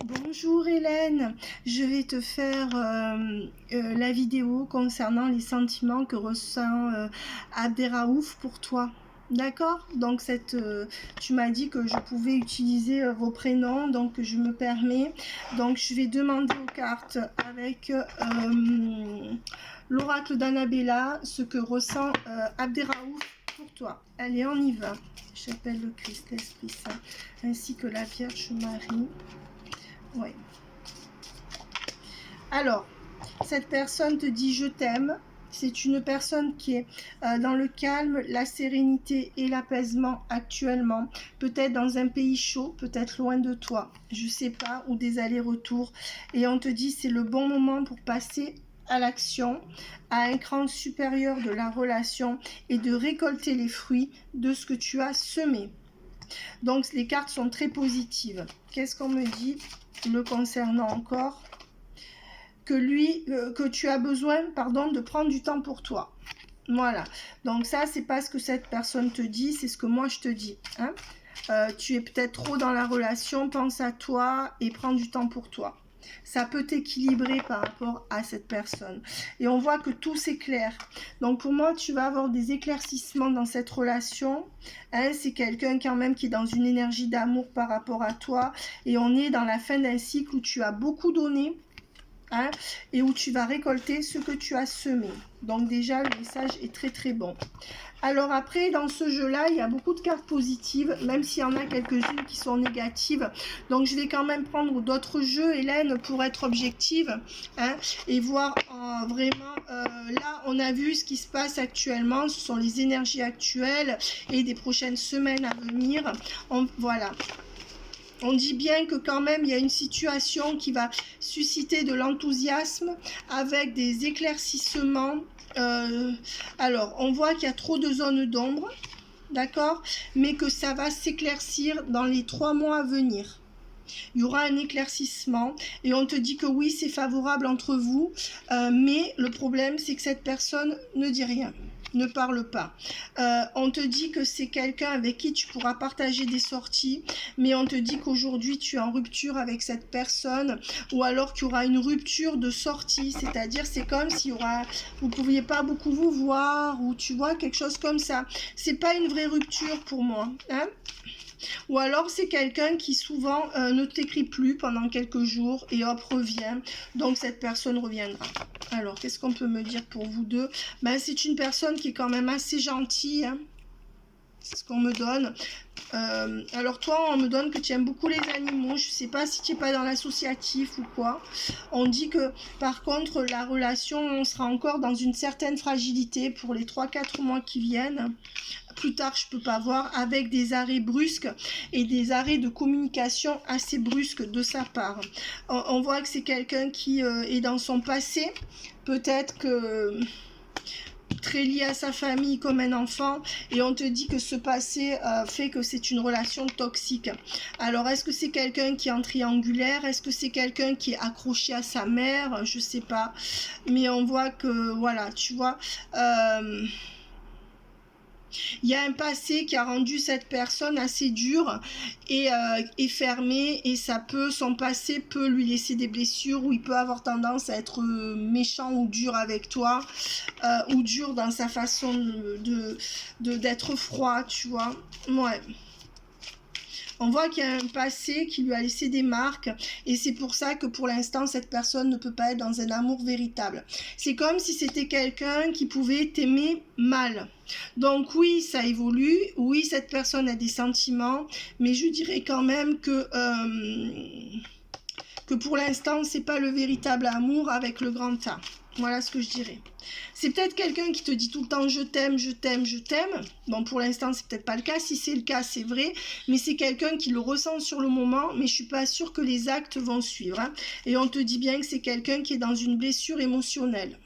Bonjour Hélène, je vais te faire la vidéo concernant les sentiments que ressent Abderraouf pour toi. D'accord? Donc tu m'as dit que je pouvais utiliser vos prénoms, donc je me permets. Donc je vais demander aux cartes avec l'oracle d'Annabella ce que ressent Abderraouf pour toi. Allez, on y va. J'appelle le Christ, l'Esprit Saint, ainsi que la Vierge Marie. Oui. Alors, cette personne te dit je t'aime. C'est une personne qui est dans le calme, la sérénité et l'apaisement actuellement. Peut-être dans un pays chaud, peut-être loin de toi. Je sais pas, ou des allers-retours. Et on te dit c'est le bon moment pour passer à l'action, à un cran supérieur de la relation et de récolter les fruits de ce que tu as semé. Donc les cartes sont très positives. Qu'est-ce qu'on me dit le concernant encore? Que tu as besoin, de prendre du temps pour toi. Voilà. Donc ça, c'est pas ce que cette personne te dit, c'est ce que moi je te dis. Hein. Tu es peut-être trop dans la relation, pense à toi et prends du temps pour toi. Ça peut t'équilibrer par rapport à cette personne. Et on voit que tout s'éclaire. Donc pour moi, tu vas avoir des éclaircissements dans cette relation. Hein, c'est quelqu'un quand même qui est dans une énergie d'amour par rapport à toi. Et on est dans la fin d'un cycle où tu as beaucoup donné. Hein, et où tu vas récolter ce que tu as semé. Donc déjà, le message est très très bon. Alors après, dans ce jeu-là, il y a beaucoup de cartes positives, même s'il y en a quelques-unes qui sont négatives. Donc je vais quand même prendre d'autres jeux, Hélène, pour être objective, hein, et voir vraiment, là, on a vu ce qui se passe actuellement, ce sont les énergies actuelles et des prochaines semaines à venir. Voilà. On dit bien que quand même il y a une situation qui va susciter de l'enthousiasme avec des éclaircissements. Alors, on voit qu'il y a trop de zones d'ombre, d'accord, mais que ça va s'éclaircir dans les 3 mois à venir. Il y aura un éclaircissement et on te dit que oui, c'est favorable entre vous, mais le problème, c'est que cette personne ne dit rien. Ne parle pas. On te dit que c'est quelqu'un avec qui tu pourras partager des sorties, mais on te dit qu'aujourd'hui tu es en rupture avec cette personne, ou alors qu'il y aura une rupture de sortie, c'est-à-dire c'est comme si vous ne pourriez pas beaucoup vous voir, ou tu vois, quelque chose comme ça. C'est pas une vraie rupture pour moi, hein. Ou alors c'est quelqu'un qui souvent ne t'écrit plus pendant quelques jours et hop revient, donc cette personne reviendra. Alors qu'est-ce qu'on peut me dire pour vous deux? C'est une personne qui est quand même assez gentille, hein. C'est ce qu'on me donne. Alors toi, on me donne que tu aimes beaucoup les animaux. Je sais pas si tu n'es pas dans l'associatif ou quoi. On dit que par contre la relation, on sera encore dans une certaine fragilité pour les 3-4 mois qui viennent. Plus tard, je peux pas voir, avec des arrêts brusques et des arrêts de communication assez brusques de sa part. On voit que c'est quelqu'un qui est dans son passé. Peut-être que très lié à sa famille comme un enfant, et on te dit que ce passé fait que c'est une relation toxique. Alors est-ce que c'est quelqu'un qui est en triangulaire? Est-ce que c'est quelqu'un qui est accroché à sa mère? Je sais pas, mais on voit que voilà, tu vois, il y a un passé qui a rendu cette personne assez dure et fermée, et son passé peut lui laisser des blessures, où il peut avoir tendance à être méchant ou dur avec toi, ou dur dans sa façon d'être froid, tu vois. Ouais. On voit qu'il y a un passé qui lui a laissé des marques, et c'est pour ça que pour l'instant cette personne ne peut pas être dans un amour véritable. C'est comme si c'était quelqu'un qui pouvait t'aimer mal. Donc oui, ça évolue, oui, cette personne a des sentiments, mais je dirais quand même que pour l'instant c'est pas le véritable amour avec le grand A. Voilà ce que je dirais. C'est peut-être quelqu'un qui te dit tout le temps je t'aime, je t'aime, je t'aime. Bon, pour l'instant, c'est peut-être pas le cas. Si c'est le cas, c'est vrai. Mais c'est quelqu'un qui le ressent sur le moment, mais je suis pas sûre que les actes vont suivre. Hein. Et on te dit bien que c'est quelqu'un qui est dans une blessure émotionnelle.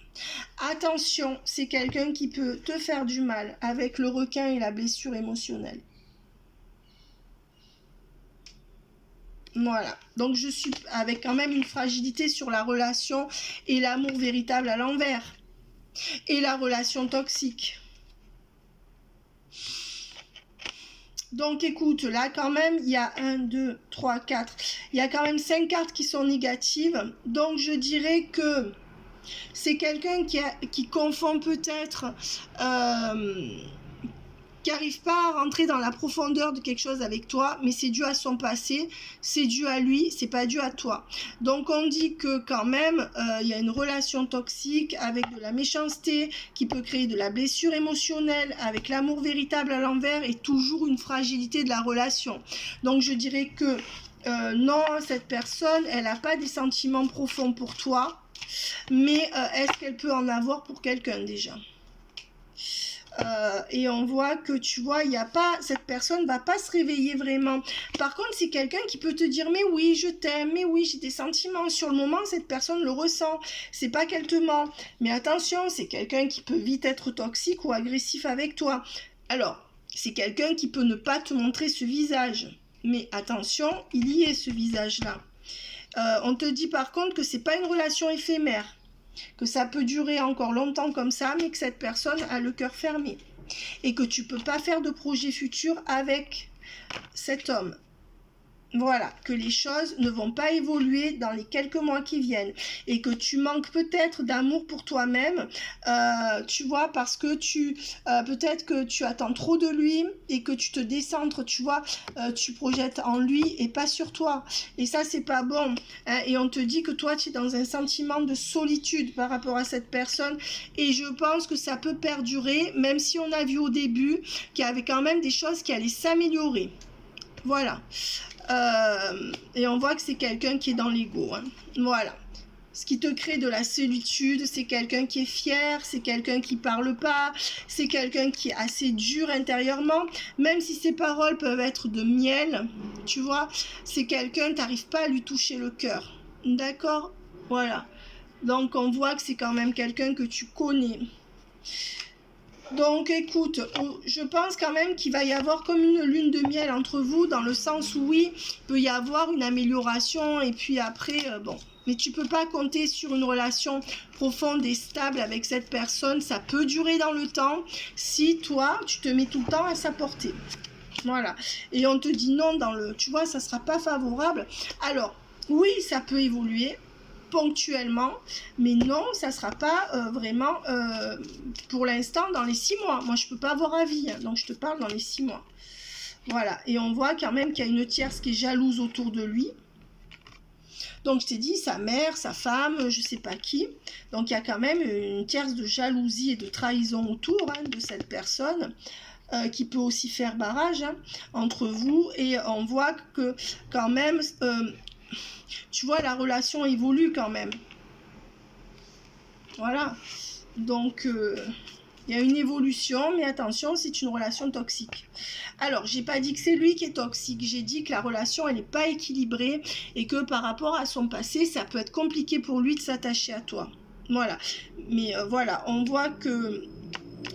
Attention, c'est quelqu'un qui peut te faire du mal avec le requin et la blessure émotionnelle. Voilà, donc je suis avec quand même une fragilité sur la relation et l'amour véritable à l'envers. Et la relation toxique. Donc écoute, là quand même, il y a 1, 2, 3, 4. Il y a quand même 5 cartes qui sont négatives. Donc je dirais que c'est quelqu'un qui confond peut-être, qui n'arrive pas à rentrer dans la profondeur de quelque chose avec toi, mais c'est dû à son passé, c'est dû à lui, c'est pas dû à toi. Donc on dit que quand même, il y a une relation toxique avec de la méchanceté qui peut créer de la blessure émotionnelle, avec l'amour véritable à l'envers et toujours une fragilité de la relation. Donc je dirais que non, cette personne, elle n'a pas des sentiments profonds pour toi, mais est-ce qu'elle peut en avoir pour quelqu'un déjà ? Et on voit que tu vois, il y a pas, cette personne va pas se réveiller vraiment. Par contre, c'est quelqu'un qui peut te dire mais oui, je t'aime, mais oui, j'ai des sentiments. Sur le moment, cette personne le ressent. C'est pas qu'elle te ment. Mais attention, c'est quelqu'un qui peut vite être toxique ou agressif avec toi. Alors, c'est quelqu'un qui peut ne pas te montrer ce visage. Mais attention, il y est ce visage-là. On te dit par contre que c'est pas une relation éphémère, que ça peut durer encore longtemps comme ça, mais que cette personne a le cœur fermé et que tu peux pas faire de projet futur avec cet homme. Voilà, que les choses ne vont pas évoluer dans les quelques mois qui viennent et que tu manques peut-être d'amour pour toi-même, tu vois, parce que peut-être que tu attends trop de lui et que tu te décentres, tu vois, tu projettes en lui et pas sur toi. Et ça, c'est pas bon. Hein, et on te dit que toi, tu es dans un sentiment de solitude par rapport à cette personne et je pense que ça peut perdurer, même si on a vu au début qu'il y avait quand même des choses qui allaient s'améliorer. Voilà. Et on voit que c'est quelqu'un qui est dans l'ego. Hein. Voilà. Ce qui te crée de la solitude, c'est quelqu'un qui est fier, c'est quelqu'un qui parle pas, c'est quelqu'un qui est assez dur intérieurement, même si ses paroles peuvent être de miel, tu vois, c'est quelqu'un, t'arrives pas à lui toucher le cœur. D'accord ? Voilà. Donc on voit que c'est quand même quelqu'un que tu connais. Donc écoute, je pense quand même qu'il va y avoir comme une lune de miel entre vous, dans le sens où oui, il peut y avoir une amélioration et puis après, bon. Mais tu peux pas compter sur une relation profonde et stable avec cette personne, ça peut durer dans le temps si toi, tu te mets tout le temps à sa portée. Voilà. Et on te dit non dans le... Tu vois, ça sera pas favorable. Alors, oui, ça peut évoluer ponctuellement, mais non, ça sera pas vraiment pour l'instant dans les 6 mois. Moi, je peux pas avoir avis, hein, donc je te parle dans les 6 mois. Voilà, et on voit quand même qu'il y a une tierce qui est jalouse autour de lui. Donc, je t'ai dit, sa mère, sa femme, je sais pas qui. Donc, il y a quand même une tierce de jalousie et de trahison autour hein, de cette personne. Qui peut aussi faire barrage hein, entre vous. Et on voit que quand même... tu vois, la relation évolue quand même. Voilà. Donc, il y a une évolution, mais attention, c'est une relation toxique. Alors, j'ai pas dit que c'est lui qui est toxique. J'ai dit que la relation, elle n'est pas équilibrée et que par rapport à son passé, ça peut être compliqué pour lui de s'attacher à toi. Voilà. Mais voilà, on voit que...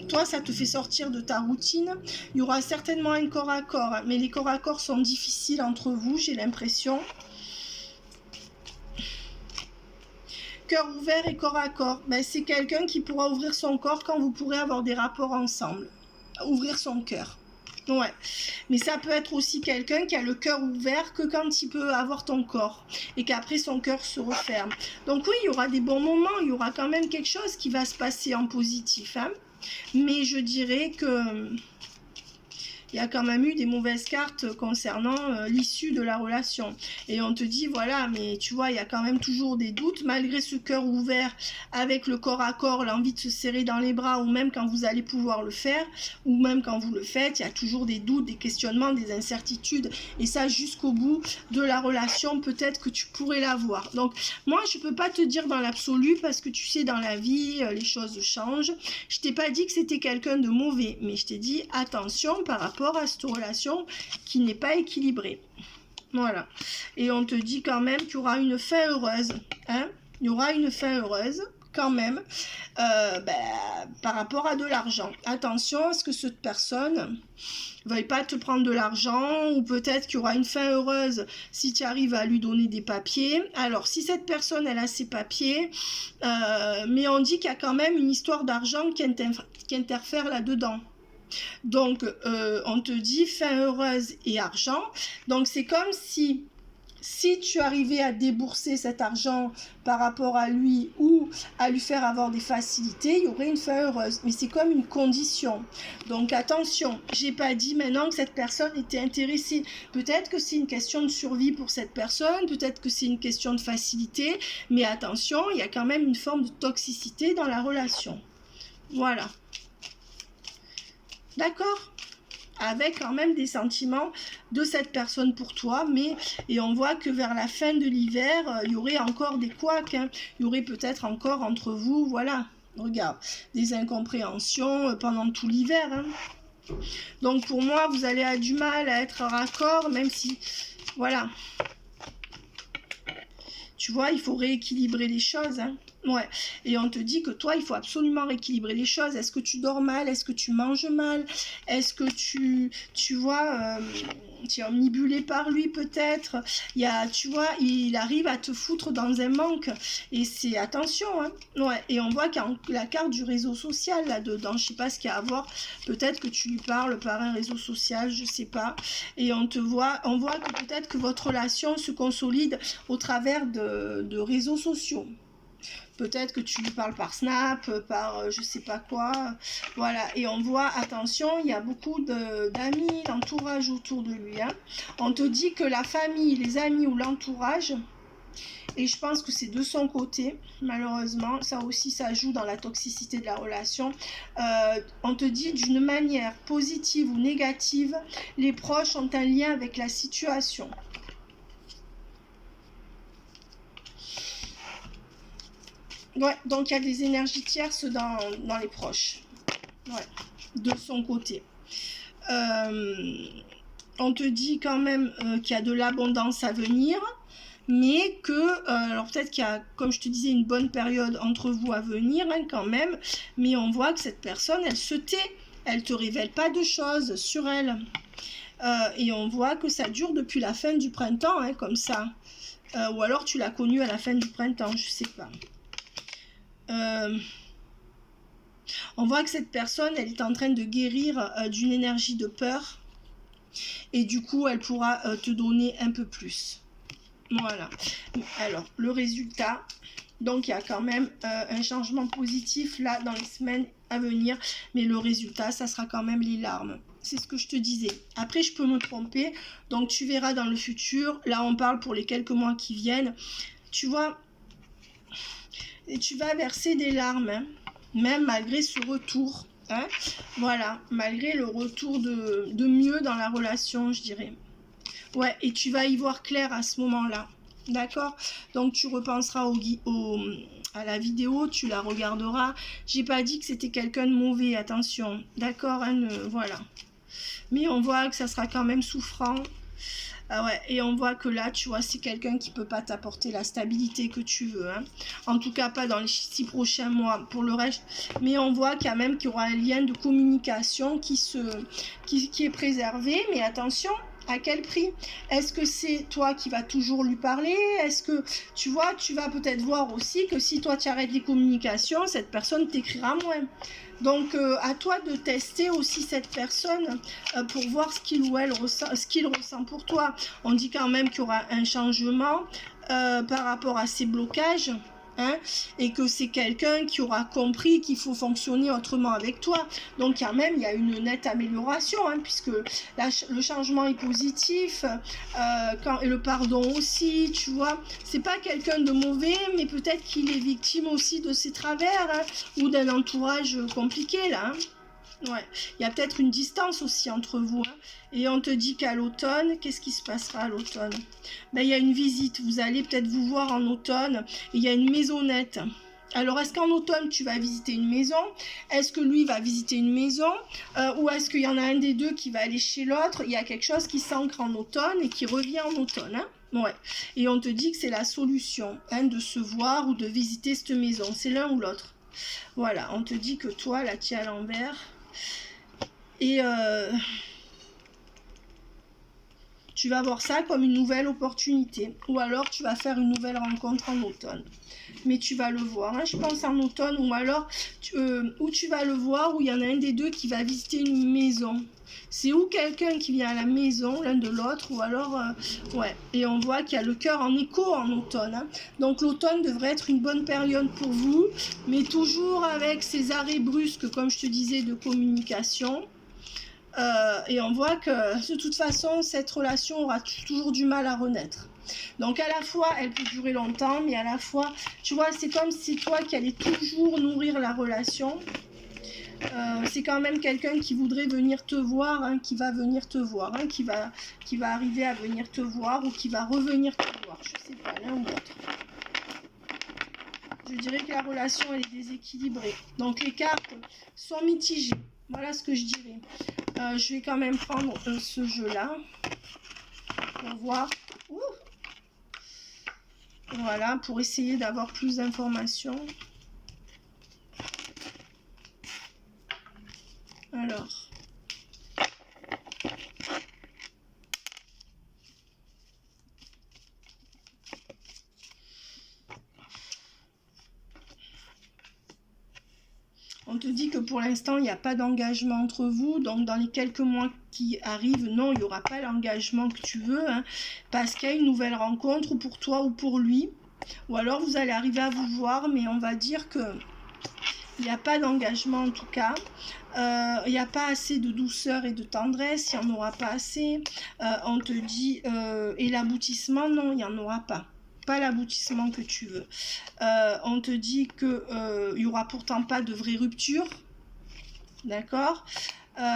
toi, ça te fait sortir de ta routine. Il y aura certainement un corps à corps, hein, mais les corps à corps sont difficiles entre vous, j'ai l'impression. Cœur ouvert et corps à corps, ben, c'est quelqu'un qui pourra ouvrir son corps quand vous pourrez avoir des rapports ensemble. Ouvrir son cœur. Ouais. Mais ça peut être aussi quelqu'un qui a le cœur ouvert que quand il peut avoir ton corps. Et qu'après son cœur se referme. Donc oui, il y aura des bons moments. Il y aura quand même quelque chose qui va se passer en positif. Hein. Mais je dirais que... il y a quand même eu des mauvaises cartes concernant l'issue de la relation. Et on te dit, voilà, mais tu vois, il y a quand même toujours des doutes, malgré ce cœur ouvert, avec le corps à corps, l'envie de se serrer dans les bras, ou même quand vous allez pouvoir le faire, ou même quand vous le faites, il y a toujours des doutes, des questionnements, des incertitudes. Et ça, jusqu'au bout de la relation, peut-être que tu pourrais l'avoir. Donc, moi, je ne peux pas te dire dans l'absolu, parce que tu sais, dans la vie, les choses changent. Je t'ai pas dit que c'était quelqu'un de mauvais, mais je t'ai dit, attention par rapport à cette relation qui n'est pas équilibrée. Voilà. Et on te dit quand même qu'il y aura une fin heureuse. Hein, il y aura une fin heureuse quand même par rapport à de l'argent. Attention à ce que cette personne ne veuille pas te prendre de l'argent, ou peut-être qu'il y aura une fin heureuse si tu arrives à lui donner des papiers. Alors, si cette personne, elle a ses papiers, mais on dit qu'il y a quand même une histoire d'argent qui interfère là-dedans. Donc, on te dit fin heureuse et argent. Donc, c'est comme si tu arrivais à débourser cet argent par rapport à lui ou à lui faire avoir des facilités, il y aurait une fin heureuse. Mais c'est comme une condition. Donc attention, j'ai pas dit maintenant que cette personne était intéressée. Peut-être que c'est une question de survie pour cette personne, peut-être que c'est une question de facilité, mais attention, il y a quand même une forme de toxicité dans la relation. Voilà. D'accord ? Avec quand même des sentiments de cette personne pour toi, et on voit que vers la fin de l'hiver, il y aurait encore des couacs, hein. Il y aurait peut-être encore entre vous, voilà, regarde, des incompréhensions pendant tout l'hiver, hein. Donc pour moi, vous allez avoir du mal à être raccord, même si, voilà, tu vois, il faut rééquilibrer les choses, hein. Ouais, et on te dit que toi, il faut absolument rééquilibrer les choses. Est-ce que tu dors mal? Est-ce que tu manges mal? Est-ce que tu vois, tu es omnibulé par lui peut-être? Tu vois, il arrive à te foutre dans un manque. Et c'est, attention, hein. Ouais, et on voit qu'il y a la carte du réseau social là-dedans. Je sais pas ce qu'il y a à voir. Peut-être que tu lui parles par un réseau social, je sais pas. Et on voit que peut-être que votre relation se consolide au travers de réseaux sociaux. Peut-être que tu lui parles par Snap, par je sais pas quoi. Voilà, et on voit, attention, il y a beaucoup d'amis, d'entourage autour de lui, hein. On te dit que la famille, les amis ou l'entourage, et je pense que c'est de son côté, malheureusement, ça aussi ça joue dans la toxicité de la relation. On te dit d'une manière positive ou négative, les proches ont un lien avec la situation. Ouais, donc il y a des énergies tierces dans les proches. Ouais, de son côté. On te dit quand même qu'il y a de l'abondance à venir, mais que, alors peut-être qu'il y a, comme je te disais, une bonne période entre vous à venir, hein, quand même, mais on voit que cette personne, elle se tait, elle te révèle pas de choses sur elle. Et on voit que ça dure depuis la fin du printemps, hein, comme ça. Ou alors tu l'as connue à la fin du printemps, je sais pas. On voit que cette personne, elle est en train de guérir d'une énergie de peur. Et du coup, elle pourra te donner un peu plus. Voilà. Alors, le résultat. Donc, il y a quand même un changement positif là dans les semaines à venir. Mais le résultat, ça sera quand même les larmes. C'est ce que je te disais. Après, je peux me tromper. Donc, tu verras dans le futur. Là, on parle pour les quelques mois qui viennent. Tu vois, et tu vas verser des larmes, hein, même malgré ce retour. Hein, voilà, malgré le retour de mieux dans la relation, je dirais. Ouais, et tu vas y voir clair à ce moment-là. D'accord? Donc tu repenseras à la vidéo, tu la regarderas. J'ai pas dit que c'était quelqu'un de mauvais, attention. D'accord, hein, voilà. Mais on voit que ça sera quand même souffrant. Ah ouais, et on voit que là, tu vois, c'est quelqu'un qui peut pas t'apporter la stabilité que tu veux, hein. En tout cas, pas dans les 6 prochains mois pour le reste. Mais on voit quand même qu'il y aura un lien de communication qui est préservé. Mais attention, à quel prix? Est-ce que c'est toi qui vas toujours lui parler? Est-ce que, tu vois, tu vas peut-être voir aussi que si toi tu arrêtes les communications, cette personne t'écrira moins. Donc, à toi de tester aussi cette personne pour voir ce qu'il ou elle ressent, ce qu'il ressent pour toi. On dit quand même qu'il y aura un changement par rapport à ces blocages. Hein, et que c'est quelqu'un qui aura compris qu'il faut fonctionner autrement avec toi. Donc quand même, il y a une nette amélioration, hein, puisque le changement est positif, et le pardon aussi, tu vois. C'est pas quelqu'un de mauvais, mais peut-être qu'il est victime aussi de ses travers, hein, ou d'un entourage compliqué, là. Hein. Ouais, il y a peut-être une distance aussi entre vous. Hein. Et on te dit qu'à l'automne, qu'est-ce qui se passera à l'automne? Ben, il y a une visite, vous allez peut-être vous voir en automne, et il y a une maisonnette. Alors, est-ce qu'en automne, tu vas visiter une maison? Est-ce que lui va visiter une maison? Ou est-ce qu'il y en a un des deux qui va aller chez l'autre? Il y a quelque chose qui s'ancre en automne et qui revient en automne. Hein? Ouais. Et on te dit que c'est la solution, hein, de se voir ou de visiter cette maison. C'est l'un ou l'autre. Voilà, on te dit que toi, là, tu es à l'envers. Et Tu vas voir ça comme une nouvelle opportunité. Ou alors tu vas faire une nouvelle rencontre en automne. Mais tu vas le voir, hein, je pense en automne, ou alors où tu vas le voir, où il y en a un des deux qui va visiter une maison. C'est ou quelqu'un qui vient à la maison, l'un de l'autre, ou alors, ouais. Et on voit qu'il y a le cœur en écho en automne. Hein. Donc l'automne devrait être une bonne période pour vous, mais toujours avec ces arrêts brusques, comme je te disais, de communication. Et on voit que de toute façon, cette relation aura toujours du mal à renaître. Donc à la fois, elle peut durer longtemps, mais à la fois, tu vois, c'est comme si toi qui allais toujours nourrir la relation. C'est quand même quelqu'un qui voudrait venir te voir, hein, qui va venir te voir, hein, qui va arriver à venir te voir ou qui va revenir te voir. Je sais pas, l'un ou l'autre. Je dirais que la relation, elle est déséquilibrée. Donc les cartes sont mitigées. Voilà ce que je dirais. Je vais quand même prendre ce jeu-là pour voir. Ouh, voilà, pour essayer d'avoir plus d'informations. Alors. On te dit que pour l'instant, il n'y a pas d'engagement entre vous. Donc, dans les quelques mois qui arrivent, non, il n'y aura pas l'engagement que tu veux. Hein, parce qu'il y a une nouvelle rencontre pour toi ou pour lui. Ou alors, vous allez arriver à vous voir, mais on va dire que il n'y a pas d'engagement en tout cas. Il n'y a pas assez de douceur et de tendresse. Il n'y en aura pas assez. On te dit, et l'aboutissement, non, il n'y en aura pas. Pas l'aboutissement que tu veux. On te dit que il n'y aura pourtant pas de vraie rupture. D'accord,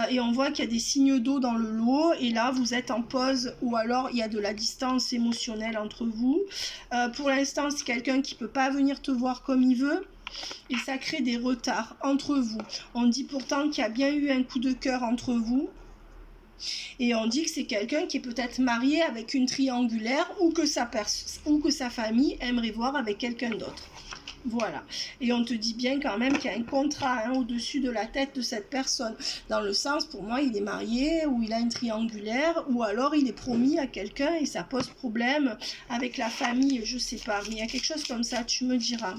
et on voit qu'il y a des signes d'eau dans le lot, et là vous êtes en pause, ou alors il y a de la distance émotionnelle entre vous. Pour l'instant, c'est quelqu'un qui ne peut pas venir te voir comme il veut, et ça crée des retards entre vous. On dit pourtant qu'il y a bien eu un coup de cœur entre vous, et on dit que c'est quelqu'un qui est peut-être marié avec une triangulaire, ou que sa famille aimerait voir avec quelqu'un d'autre. Voilà, et on te dit bien quand même qu'il y a un contrat, hein, au-dessus de la tête de cette personne, dans le sens, pour moi, il est marié, ou il a une triangulaire, ou alors il est promis à quelqu'un et ça pose problème avec la famille, je sais pas, mais il y a quelque chose comme ça, tu me diras.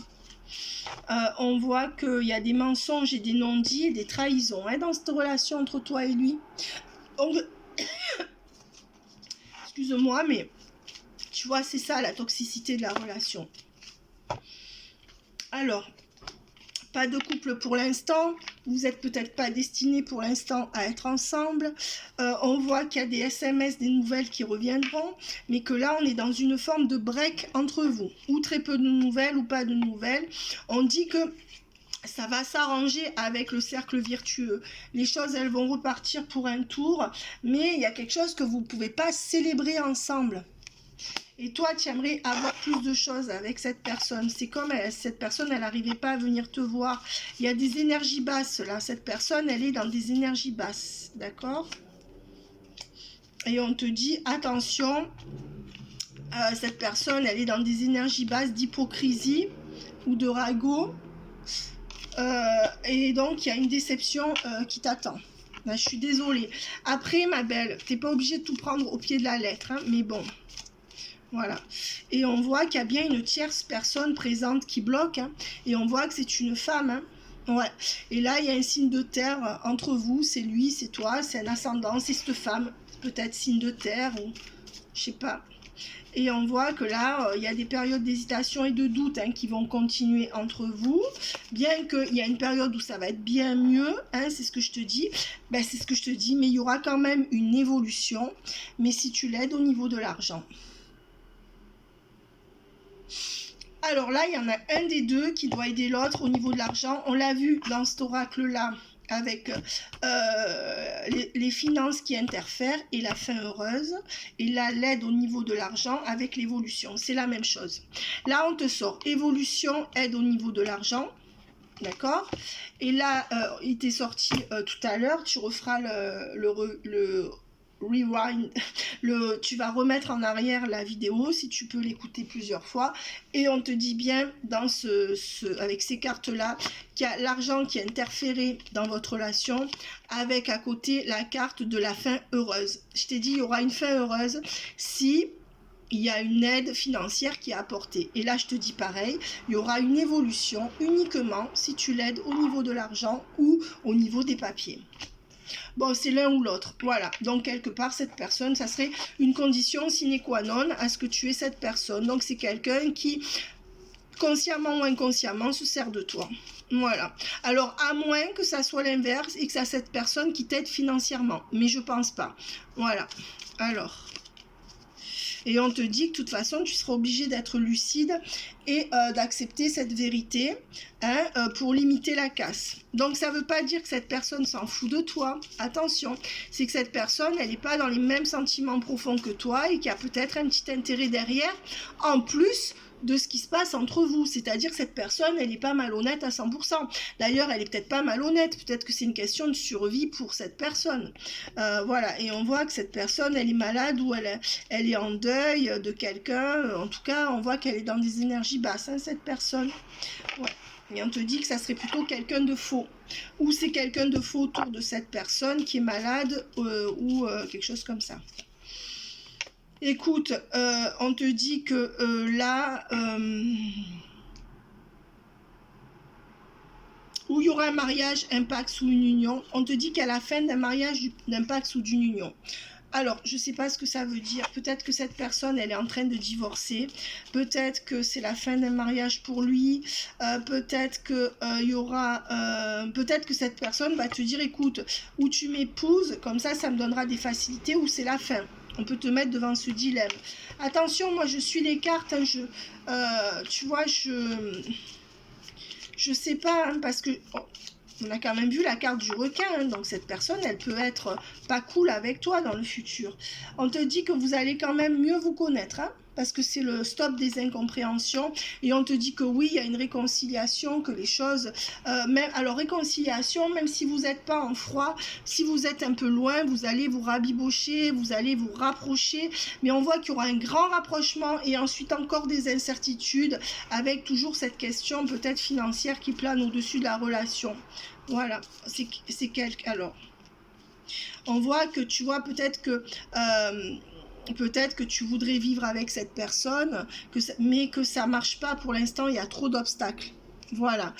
On voit qu'il y a des mensonges et des non-dits et des trahisons, hein, dans cette relation entre toi et lui. Donc, excuse-moi, mais tu vois, c'est ça la toxicité de la relation. Alors, pas de couple pour l'instant, vous n'êtes peut-être pas destinés pour l'instant à être ensemble, on voit qu'il y a des SMS, des nouvelles qui reviendront, mais que là on est dans une forme de break entre vous, ou très peu de nouvelles ou pas de nouvelles. On dit que ça va s'arranger avec le cercle vertueux, les choses elles vont repartir pour un tour, mais il y a quelque chose que vous ne pouvez pas célébrer ensemble. Et toi, tu aimerais avoir plus de choses avec cette personne. C'est comme cette personne, elle n'arrivait pas à venir te voir. Il y a des énergies basses, là. Cette personne, elle est dans des énergies basses. D'accord? Et on te dit, attention, cette personne, elle est dans des énergies basses d'hypocrisie ou de ragot. Et donc, il y a une déception qui t'attend. Là, je suis désolée. Après, ma belle, tu n'es pas obligée de tout prendre au pied de la lettre. Hein, mais bon... Voilà, et on voit qu'il y a bien une tierce personne présente qui bloque, hein, et on voit que c'est une femme, hein. Ouais, et là il y a un signe de terre entre vous, c'est lui, c'est toi, c'est un ascendant, c'est cette femme, peut-être signe de terre, ou je sais pas. Et on voit que là, il y a des périodes d'hésitation et de doute, hein, qui vont continuer entre vous, bien qu'il y a une période où ça va être bien mieux, hein, c'est ce que je te dis, ben, c'est ce que je te dis, mais il y aura quand même une évolution, mais si tu l'aides au niveau de l'argent. Alors là, il y en a un des deux qui doit aider l'autre au niveau de l'argent. On l'a vu dans cet oracle-là avec les finances qui interfèrent et la fin heureuse. Et là, l'aide au niveau de l'argent avec l'évolution. C'est la même chose. Là, on te sort évolution, aide au niveau de l'argent. D'accord? Et là, il t'est sorti tout à l'heure. Tu referas le rewind, tu vas remettre en arrière la vidéo si tu peux l'écouter plusieurs fois, et on te dit bien dans avec ces cartes là qu'il y a l'argent qui est interféré dans votre relation, avec à côté la carte de la fin heureuse. Je t'ai dit il y aura une fin heureuse si il y a une aide financière qui est apportée. Et là, je te dis pareil, il y aura une évolution uniquement si tu l'aides au niveau de l'argent ou au niveau des papiers. Bon, c'est l'un ou l'autre. Voilà. Donc, quelque part, cette personne, ça serait une condition sine qua non à ce que tu aies cette personne. Donc, c'est quelqu'un qui, consciemment ou inconsciemment, se sert de toi. Voilà. Alors, à moins que ça soit l'inverse et que ça cette personne qui t'aide financièrement. Mais je pense pas. Voilà. Alors... Et on te dit que de toute façon, tu seras obligé d'être lucide et d'accepter cette vérité pour limiter la casse. Donc, ça ne veut pas dire que cette personne s'en fout de toi. Attention, c'est que cette personne, elle n'est pas dans les mêmes sentiments profonds que toi et qu'il y a peut-être un petit intérêt derrière, en plus de ce qui se passe entre vous. C'est-à-dire que cette personne, elle n'est pas malhonnête à 100%. D'ailleurs, elle n'est peut-être pas malhonnête. Peut-être que c'est une question de survie pour cette personne. Voilà. Et on voit que cette personne, elle est malade ou elle est en deuil de quelqu'un. En tout cas, on voit qu'elle est dans des énergies basses, hein, cette personne. Ouais. Et on te dit que ça serait plutôt quelqu'un de faux. Ou c'est quelqu'un de faux autour de cette personne qui est malade ou quelque chose comme ça. Écoute, on te dit que là, où il y aura un mariage, un Pax ou une union, on te dit qu'à la fin d'un mariage, d'un Pax ou d'une union. Alors, je ne sais pas ce que ça veut dire. Peut-être que cette personne, elle est en train de divorcer. Peut-être que c'est la fin d'un mariage pour lui. Peut-être que il y aura... peut-être que cette personne va te dire, écoute, ou tu m'épouses, comme ça me donnera des facilités, ou c'est la fin. On peut te mettre devant ce dilemme. Attention, moi, je suis les cartes. Hein, tu vois, je sais pas, hein, parce que... on a quand même vu la carte du requin, hein, donc cette personne, elle peut être pas cool avec toi dans le futur. On te dit que vous allez quand même mieux vous connaître, hein, parce que c'est le stop des incompréhensions, et on te dit que oui, il y a une réconciliation, que les choses... alors réconciliation, même si vous n'êtes pas en froid, si vous êtes un peu loin, vous allez vous rabibocher, vous allez vous rapprocher, mais on voit qu'il y aura un grand rapprochement, et ensuite encore des incertitudes, avec toujours cette question peut-être financière qui plane au-dessus de la relation. Voilà, c'est quelque... Alors, on voit que tu vois peut-être que tu voudrais vivre avec cette personne, mais que ça marche pas pour l'instant, il y a trop d'obstacles. Voilà.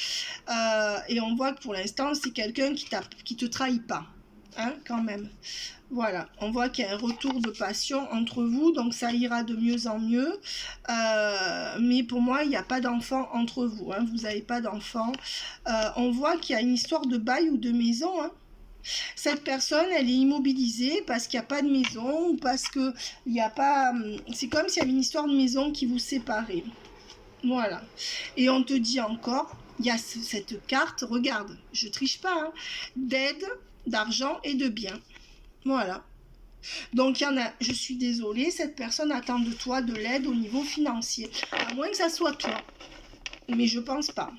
Et on voit que pour l'instant, c'est quelqu'un qui te trahit pas. Hein, quand même. Voilà, on voit qu'il y a un retour de passion entre vous, donc ça ira de mieux en mieux. Mais pour moi, il n'y a pas d'enfant entre vous, hein, vous n'avez pas d'enfant. On voit qu'il y a une histoire de bail ou de maison. Hein. Cette personne, elle est immobilisée parce qu'il n'y a pas de maison ou parce que il n'y a pas... C'est comme s'il y avait une histoire de maison qui vous séparait. Voilà. Et on te dit encore, il y a cette carte, regarde, je triche pas, hein, d'aide, d'argent et de biens. Voilà. Donc, il y en a, je suis désolée, cette personne attend de toi de l'aide au niveau financier. À moins que ça soit toi. Mais je pense pas.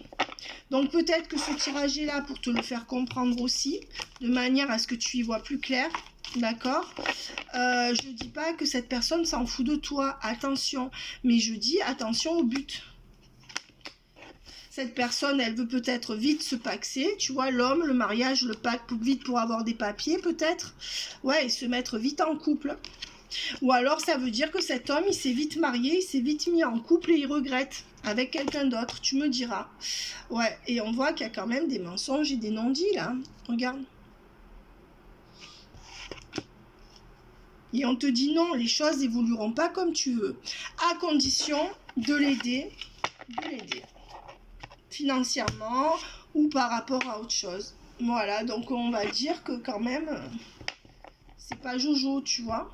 Donc, peut-être que ce tirage est là pour te le faire comprendre aussi, de manière à ce que tu y vois plus clair. D'accord, je dis pas que cette personne s'en fout de toi. Attention. Mais je dis attention au but. Cette personne, elle veut peut-être vite se paxer, tu vois, l'homme, le mariage, le pacte, vite pour avoir des papiers peut-être. Ouais, et se mettre vite en couple. Ou alors ça veut dire que cet homme, il s'est vite marié, il s'est vite mis en couple et il regrette avec quelqu'un d'autre, tu me diras. Ouais, et on voit qu'il y a quand même des mensonges et des non-dits là. Regarde. Et on te dit non, les choses n'évolueront pas comme tu veux. À condition de l'aider. Financièrement ou par rapport à autre chose. Voilà, donc on va dire que quand même, c'est pas Jojo, tu vois.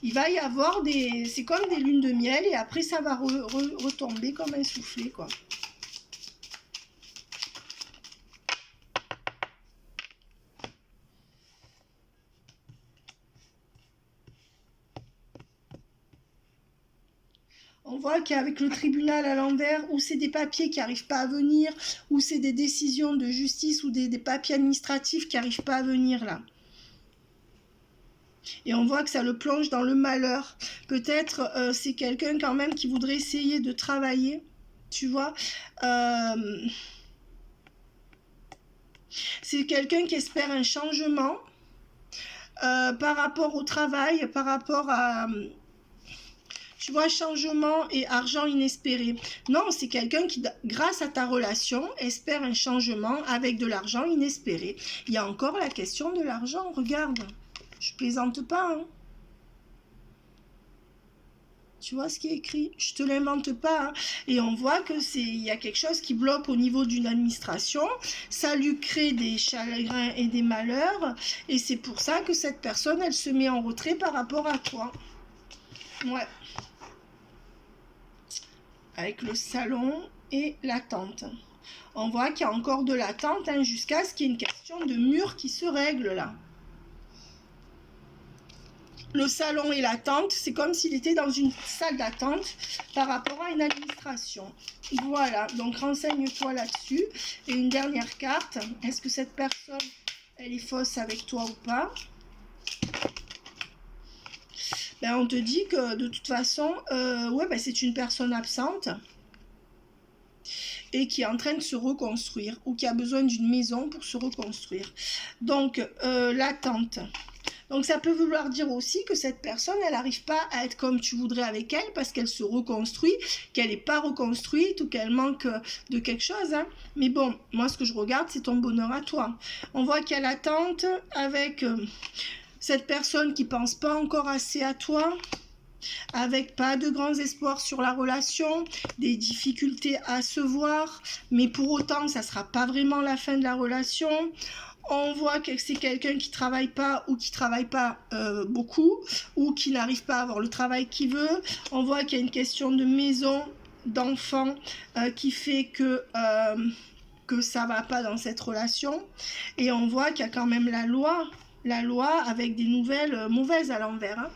Il va y avoir des... C'est comme des lunes de miel et après ça va retomber comme un soufflet, quoi. On voit qu'avec le tribunal à l'envers, ou c'est des papiers qui n'arrivent pas à venir, ou c'est des décisions de justice ou des papiers administratifs qui n'arrivent pas à venir là. Et on voit que ça le plonge dans le malheur. Peut-être c'est quelqu'un quand même qui voudrait essayer de travailler, tu vois. C'est quelqu'un qui espère un changement par rapport au travail, par rapport à... Tu vois, changement et argent inespéré. Non, c'est quelqu'un qui, grâce à ta relation, espère un changement avec de l'argent inespéré. Il y a encore la question de l'argent, regarde. Je plaisante pas, hein. Tu vois ce qui est écrit? Je te l'invente pas, hein. Et on voit que il y a quelque chose qui bloque au niveau d'une administration. Ça lui crée des chagrins et des malheurs. Et c'est pour ça que cette personne, elle se met en retrait par rapport à toi. Ouais. Avec le salon et l'attente. On voit qu'il y a encore de l'attente, hein, jusqu'à ce qu'il y ait une question de mur qui se règle là. Le salon et l'attente, c'est comme s'il était dans une salle d'attente par rapport à une administration. Voilà, donc renseigne-toi là-dessus. Et une dernière carte, est-ce que cette personne, elle est fausse avec toi ou pas? Ben, on te dit que de toute façon, ouais, ben, c'est une personne absente et qui est en train de se reconstruire ou qui a besoin d'une maison pour se reconstruire. Donc, l'attente. Donc ça peut vouloir dire aussi que cette personne, elle n'arrive pas à être comme tu voudrais avec elle parce qu'elle se reconstruit, qu'elle n'est pas reconstruite ou qu'elle manque de quelque chose, hein. Mais bon, moi ce que je regarde, c'est ton bonheur à toi. On voit qu'il y a l'attente avec cette personne qui ne pense pas encore assez à toi, avec pas de grands espoirs sur la relation, des difficultés à se voir, mais pour autant, ça ne sera pas vraiment la fin de la relation. On voit que c'est quelqu'un qui travaille pas ou qui travaille pas beaucoup ou qui n'arrive pas à avoir le travail qu'il veut. On voit qu'il y a une question de maison, d'enfant qui fait que ça va pas dans cette relation. Et on voit qu'il y a quand même la loi avec des nouvelles mauvaises à l'envers, hein.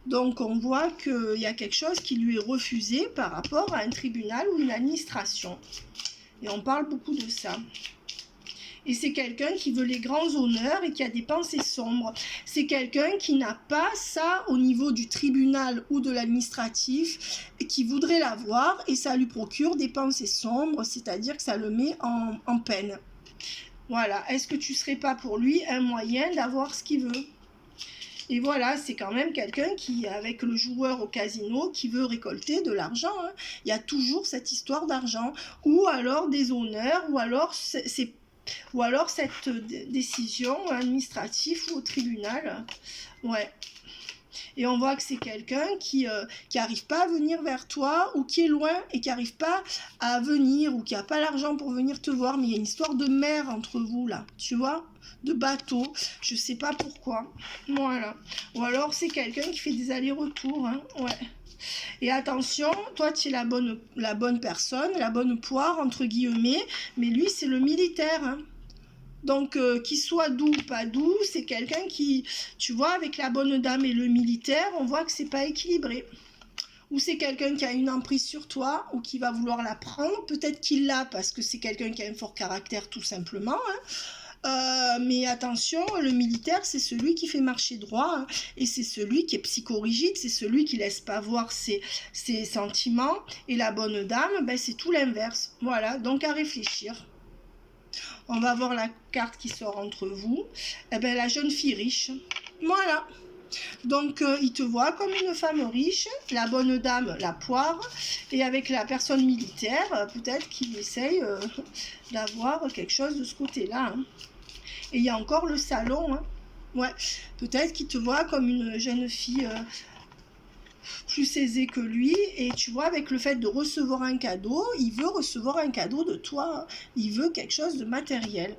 Donc on voit qu'il y a quelque chose qui lui est refusé par rapport à un tribunal ou une administration. Et on parle beaucoup de ça. Et c'est quelqu'un qui veut les grands honneurs et qui a des pensées sombres. C'est quelqu'un qui n'a pas ça au niveau du tribunal ou de l'administratif et qui voudrait l'avoir et ça lui procure des pensées sombres, c'est-à-dire que ça le met en peine. Voilà, est-ce que tu ne serais pas pour lui un moyen d'avoir ce qu'il veut ? Et voilà, c'est quand même quelqu'un qui, avec le joueur au casino, qui veut récolter de l'argent, hein. Il y a toujours cette histoire d'argent, ou alors des honneurs, ou alors cette décision administrative ou au tribunal. Ouais. Et on voit que c'est quelqu'un qui n'arrive pas à venir vers toi ou qui est loin et qui n'arrive pas à venir ou qui n'a pas l'argent pour venir te voir. Mais il y a une histoire de mer entre vous là, tu vois, de bateau. Je sais pas pourquoi. Voilà. Ou alors c'est quelqu'un qui fait des allers-retours, hein. Ouais. Et attention, toi tu es la bonne personne, la bonne poire entre guillemets, mais lui c'est le militaire, hein. Donc, qu'il soit doux ou pas doux, c'est quelqu'un qui, tu vois, avec la bonne dame et le militaire, on voit que c'est pas équilibré. Ou c'est quelqu'un qui a une emprise sur toi, ou qui va vouloir la prendre. Peut-être qu'il l'a parce que c'est quelqu'un qui a un fort caractère, tout simplement, hein. Mais attention, le militaire, c'est celui qui fait marcher droit, hein, et c'est celui qui est psychorigide, c'est celui qui laisse pas voir ses sentiments. Et la bonne dame, ben, c'est tout l'inverse. Voilà, donc à réfléchir. On va voir la carte qui sort entre vous. Eh bien, la jeune fille riche. Voilà. Donc, il te voit comme une femme riche, la bonne dame, la poire, et avec la personne militaire, peut-être qu'il essaye d'avoir quelque chose de ce côté-là, hein. Et il y a encore le salon, hein. Ouais. Peut-être qu'il te voit comme une jeune fille plus aisée que lui, et tu vois, avec le fait de recevoir un cadeau, il veut recevoir un cadeau de toi, il veut quelque chose de matériel.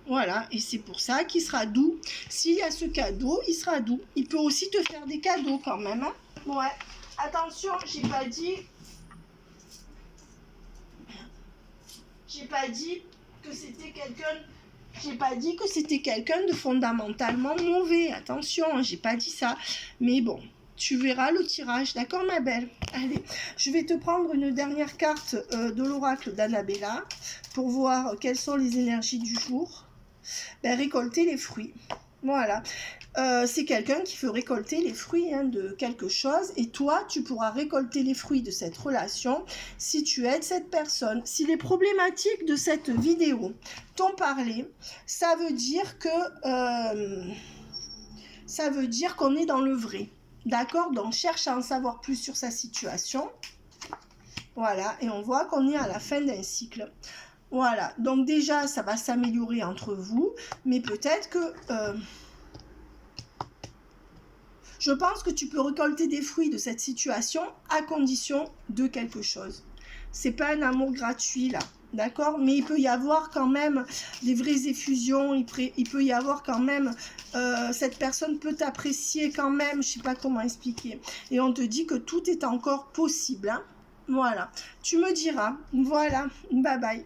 Voilà, et c'est pour ça qu'il sera doux. S'il y a ce cadeau, il sera doux. Il peut aussi te faire des cadeaux quand même, hein. Ouais, attention, j'ai pas dit que c'était quelqu'un de fondamentalement mauvais. Attention, j'ai pas dit ça. Mais bon, tu verras le tirage, d'accord ma belle? Allez, je vais te prendre une dernière carte de l'oracle d'Annabella pour voir quelles sont les énergies du jour. Ben, récolter les fruits. Voilà. c'est quelqu'un qui veut récolter les fruits hein, de quelque chose et toi, tu pourras récolter les fruits de cette relation si tu aides cette personne. Si les problématiques de cette vidéo t'ont parlé, ça veut dire qu'on est dans le vrai. D'accord? Donc, cherche à en savoir plus sur sa situation. Voilà, et on voit qu'on est à la fin d'un cycle. Voilà, donc déjà, ça va s'améliorer entre vous, mais peut-être que... je pense que tu peux récolter des fruits de cette situation à condition de quelque chose. C'est pas un amour gratuit, là. D'accord? Mais il peut y avoir quand même des vraies effusions, il peut y avoir quand même, cette personne peut t'apprécier quand même, je sais pas comment expliquer. Et on te dit que tout est encore possible, hein? Voilà. Tu me diras. Voilà. Bye bye.